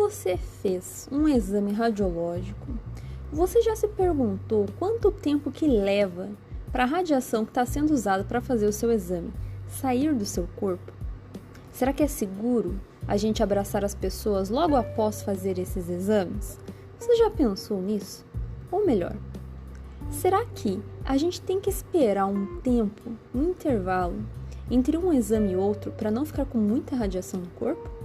você fez um exame radiológico, você já se perguntou quanto tempo que leva para a radiação que está sendo usada para fazer o seu exame sair do seu corpo? Será que é seguro a gente abraçar as pessoas logo após fazer esses exames? Você já pensou nisso? Ou melhor, será que a gente tem que esperar um tempo, um intervalo, entre um exame e outro para não ficar com muita radiação no corpo?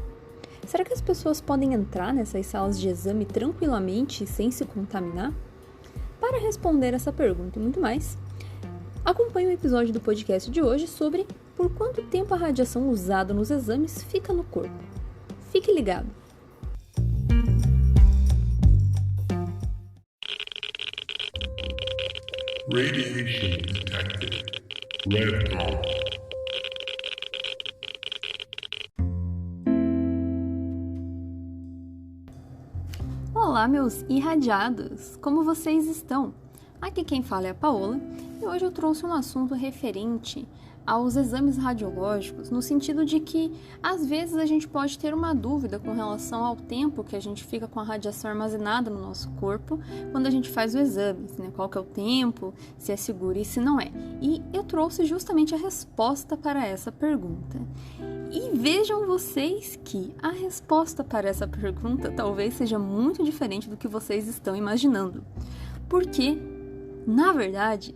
Será que as pessoas podem entrar nessas salas de exame tranquilamente sem se contaminar? Para responder essa pergunta e muito mais, acompanhe o episódio do podcast de hoje sobre por quanto tempo a radiação usada nos exames fica no corpo. Fique ligado! Radiation detected. Red dawn. Olá, meus irradiados! Como vocês estão? Aqui quem fala é a Paola e hoje eu trouxe um assunto referente aos exames radiológicos, no sentido de que, às vezes, a gente pode ter uma dúvida com relação ao tempo que a gente fica com a radiação armazenada no nosso corpo quando a gente faz o exame, né? Qual que é o tempo, se é seguro e se não é. E eu trouxe justamente a resposta para essa pergunta. E vejam vocês que a resposta para essa pergunta talvez seja muito diferente do que vocês estão imaginando. Porque, na verdade,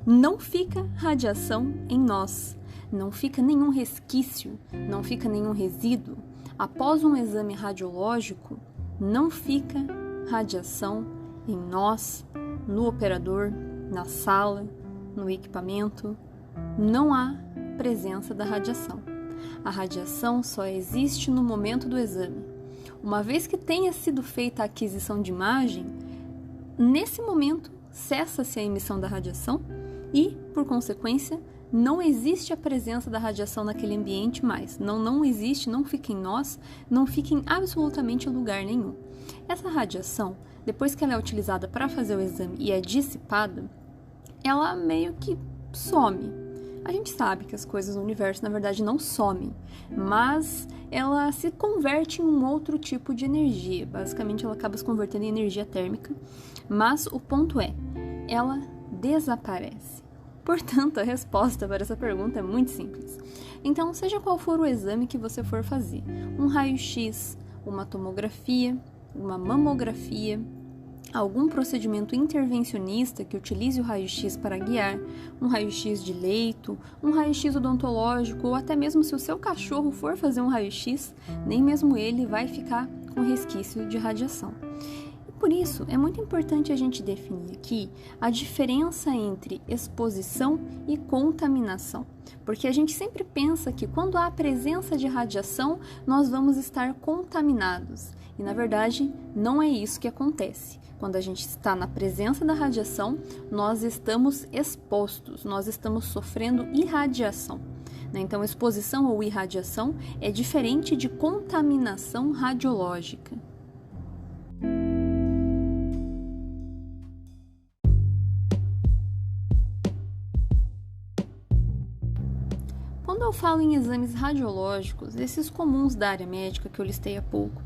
não fica radiação em nós, não fica nenhum resquício, não fica nenhum resíduo. Após um exame radiológico, não fica radiação em nós, no operador, na sala, no equipamento. Não há presença da radiação. A radiação só existe no momento do exame. Uma vez que tenha sido feita a aquisição de imagem, nesse momento cessa-se a emissão da radiação e, por consequência, não existe a presença da radiação naquele ambiente mais. Não existe, não fica em nós, não fica em absolutamente lugar nenhum. Essa radiação, depois que ela é utilizada para fazer o exame e é dissipada, ela meio que some. A gente sabe que as coisas no universo, na verdade, não somem, mas ela se converte em um outro tipo de energia. Basicamente, ela acaba se convertendo em energia térmica, mas o ponto é, ela desaparece. Portanto, a resposta para essa pergunta é muito simples. Então, seja qual for o exame que você for fazer, um raio-x, uma tomografia, uma mamografia, algum procedimento intervencionista que utilize o raio-x para guiar, um raio-x de leito, um raio-x odontológico, ou até mesmo se o seu cachorro for fazer um raio-x, nem mesmo ele vai ficar com resquício de radiação. Por isso, é muito importante a gente definir aqui a diferença entre exposição e contaminação, porque a gente sempre pensa que quando há presença de radiação, nós vamos estar contaminados, e na verdade não é isso que acontece. Quando a gente está na presença da radiação, nós estamos expostos, nós estamos sofrendo irradiação. Então, exposição ou irradiação é diferente de contaminação radiológica. Quando eu falo em exames radiológicos, esses comuns da área médica que eu listei há pouco,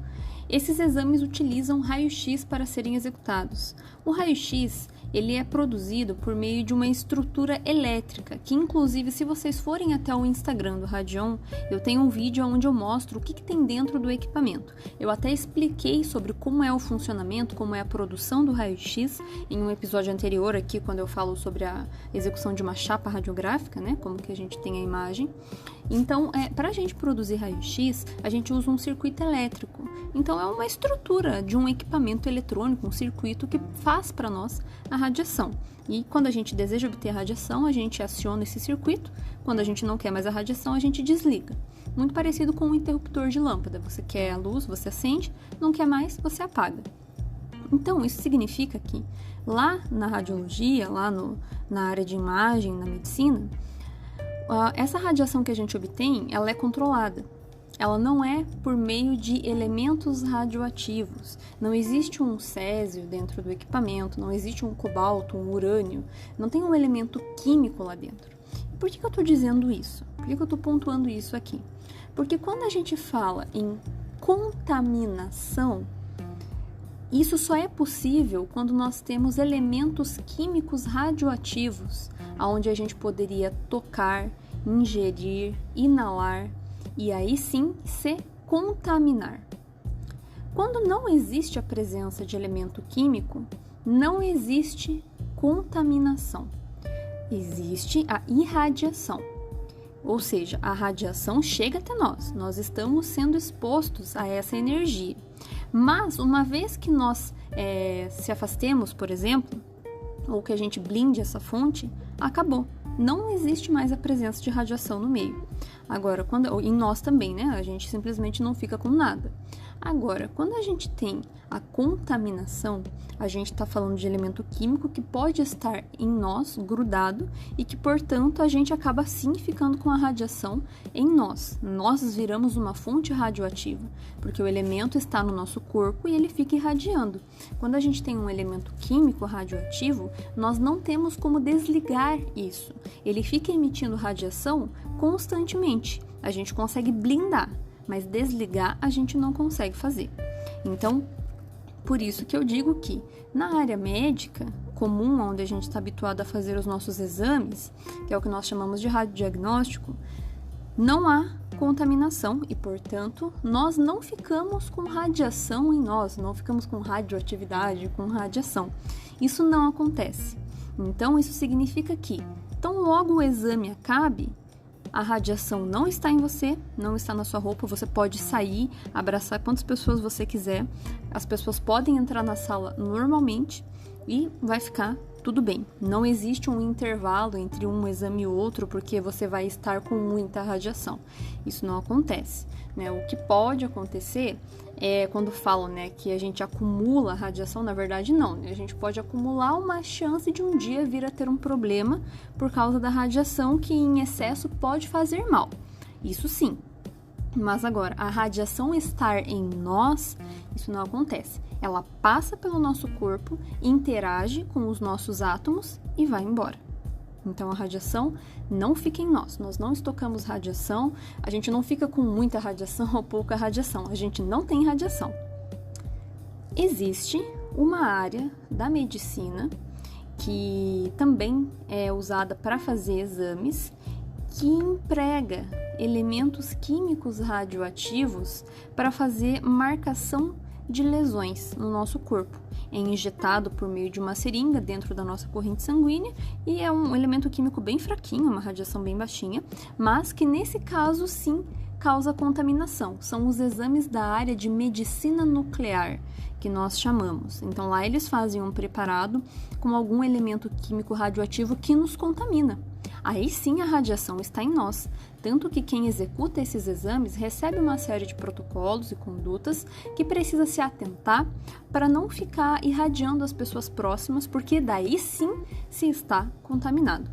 esses exames utilizam raio-x para serem executados. O raio-x, ele é produzido por meio de uma estrutura elétrica, que inclusive, se vocês forem até o Instagram do Radion, eu tenho um vídeo onde eu mostro o que tem dentro do equipamento. Eu até expliquei sobre como é o funcionamento, como é a produção do raio-x, em um episódio anterior aqui, quando eu falo sobre a execução de uma chapa radiográfica, né, como que a gente tem a imagem. Então, para a gente produzir raio-x, a gente usa um circuito elétrico. Então, é uma estrutura de um equipamento eletrônico, um circuito que faz para nós a radiação. E quando a gente deseja obter a radiação, a gente aciona esse circuito. Quando a gente não quer mais a radiação, a gente desliga. Muito parecido com um interruptor de lâmpada. Você quer a luz, você acende, não quer mais, você apaga. Então, isso significa que lá na radiologia, na área de imagem, na medicina, essa radiação que a gente obtém, ela é controlada. Ela não é por meio de elementos radioativos. Não existe um césio dentro do equipamento, não existe um cobalto, um urânio, não tem um elemento químico lá dentro. Por que eu estou dizendo isso? Por que eu estou pontuando isso aqui? Porque quando a gente fala em contaminação, isso só é possível quando nós temos elementos químicos radioativos, onde a gente poderia tocar, ingerir, inalar e aí sim se contaminar. Quando não existe a presença de elemento químico, não existe contaminação. Existe a irradiação. Ou seja, a radiação chega até nós estamos sendo expostos a essa energia. Mas, uma vez que nós se afastemos, por exemplo, ou que a gente blinde essa fonte, acabou. Não existe mais a presença de radiação no meio. Agora, em nós também, né? A gente simplesmente não fica com nada. Agora, quando a gente tem a contaminação, a gente está falando de elemento químico que pode estar em nós, grudado, e que, portanto, a gente acaba sim ficando com a radiação em nós. Nós viramos uma fonte radioativa, porque o elemento está no nosso corpo e ele fica irradiando. Quando a gente tem um elemento químico radioativo, nós não temos como desligar isso. Ele fica emitindo radiação constantemente. A gente consegue blindar, mas desligar a gente não consegue fazer. Então, por isso que eu digo que na área médica comum, onde a gente está habituado a fazer os nossos exames, que é o que nós chamamos de radiodiagnóstico, não há contaminação e, portanto, nós não ficamos com radiação em nós, não ficamos com radioatividade, com radiação. Isso não acontece. Então, isso significa que, tão logo o exame acabe, a radiação não está em você, não está na sua roupa, você pode sair, abraçar quantas pessoas você quiser, as pessoas podem entrar na sala normalmente e vai ficar tudo bem. Não existe um intervalo entre um exame e outro porque você vai estar com muita radiação. Isso não acontece, né? O que pode acontecer é quando falam, né, que a gente acumula radiação, na verdade não, né? A gente pode acumular uma chance de um dia vir a ter um problema por causa da radiação que em excesso pode fazer mal. Isso sim. Mas agora, a radiação estar em nós, isso não acontece. Ela passa pelo nosso corpo, interage com os nossos átomos e vai embora. Então, a radiação não fica em nós não estocamos radiação, a gente não fica com muita radiação ou pouca radiação, a gente não tem radiação. Existe uma área da medicina que também é usada para fazer exames, que emprega elementos químicos radioativos para fazer marcação de lesões no nosso corpo. É injetado por meio de uma seringa dentro da nossa corrente sanguínea e é um elemento químico bem fraquinho, uma radiação bem baixinha, mas que nesse caso sim causa contaminação. São os exames da área de medicina nuclear, que nós chamamos. Então lá eles fazem um preparado com algum elemento químico radioativo que nos contamina. Aí sim a radiação está em nós, tanto que quem executa esses exames recebe uma série de protocolos e condutas que precisa se atentar para não ficar irradiando as pessoas próximas, porque daí sim se está contaminado.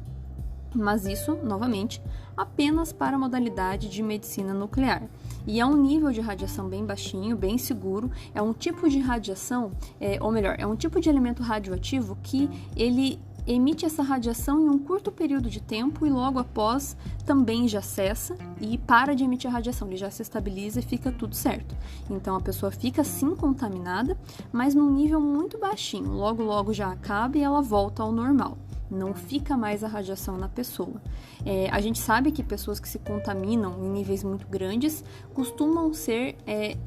Mas isso, novamente, apenas para a modalidade de medicina nuclear. E é um nível de radiação bem baixinho, bem seguro, é um tipo de radiação, é um tipo de elemento radioativo que ele emite essa radiação em um curto período de tempo e logo após também já cessa e para de emitir a radiação, ele já se estabiliza e fica tudo certo. Então a pessoa fica sim contaminada, mas num nível muito baixinho, logo já acaba e ela volta ao normal. Não fica mais a radiação na pessoa. A gente sabe que pessoas que se contaminam em níveis muito grandes costumam ser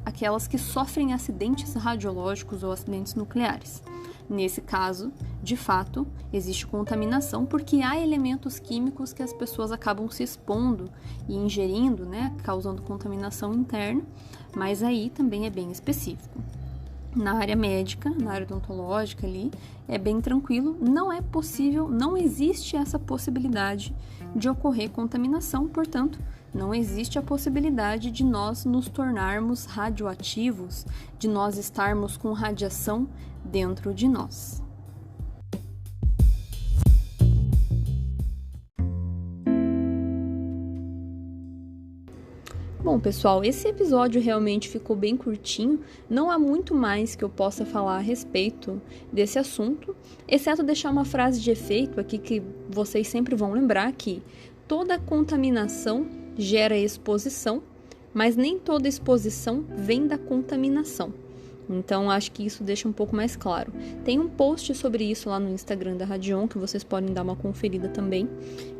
aquelas que sofrem acidentes radiológicos ou acidentes nucleares. Nesse caso, de fato, existe contaminação porque há elementos químicos que as pessoas acabam se expondo e ingerindo, né, causando contaminação interna, mas aí também é bem específico. Na área médica, na área odontológica ali, é bem tranquilo, não é possível, não existe essa possibilidade de ocorrer contaminação, portanto, não existe a possibilidade de nós nos tornarmos radioativos, de nós estarmos com radiação dentro de nós. Bom, pessoal, esse episódio realmente ficou bem curtinho, não há muito mais que eu possa falar a respeito desse assunto, exceto deixar uma frase de efeito aqui que vocês sempre vão lembrar que toda contaminação gera exposição, mas nem toda exposição vem da contaminação. Então, acho que isso deixa um pouco mais claro. Tem um post sobre isso lá no Instagram da Radion, que vocês podem dar uma conferida também,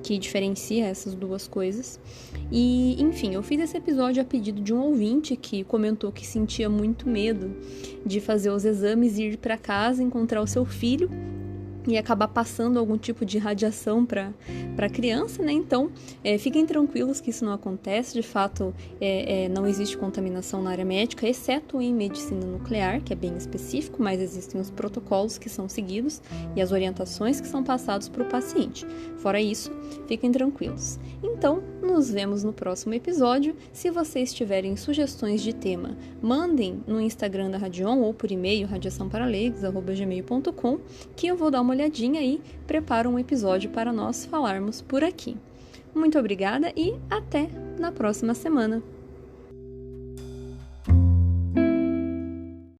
que diferencia essas duas coisas. E, enfim, eu fiz esse episódio a pedido de um ouvinte que comentou que sentia muito medo de fazer os exames e ir para casa, encontrar o seu filho e acabar passando algum tipo de radiação para a criança, né? Então, fiquem tranquilos que isso não acontece. De fato, não existe contaminação na área médica, exceto em medicina nuclear, que é bem específico, mas existem os protocolos que são seguidos e as orientações que são passados para o paciente. Fora isso, fiquem tranquilos. Então, nos vemos no próximo episódio. Se vocês tiverem sugestões de tema, mandem no Instagram da Radion ou por e-mail radiaçãoparaleigos@gmail.com, que eu vou dar uma olhadinha e preparo um episódio para nós falarmos por aqui. Muito obrigada e até na próxima semana!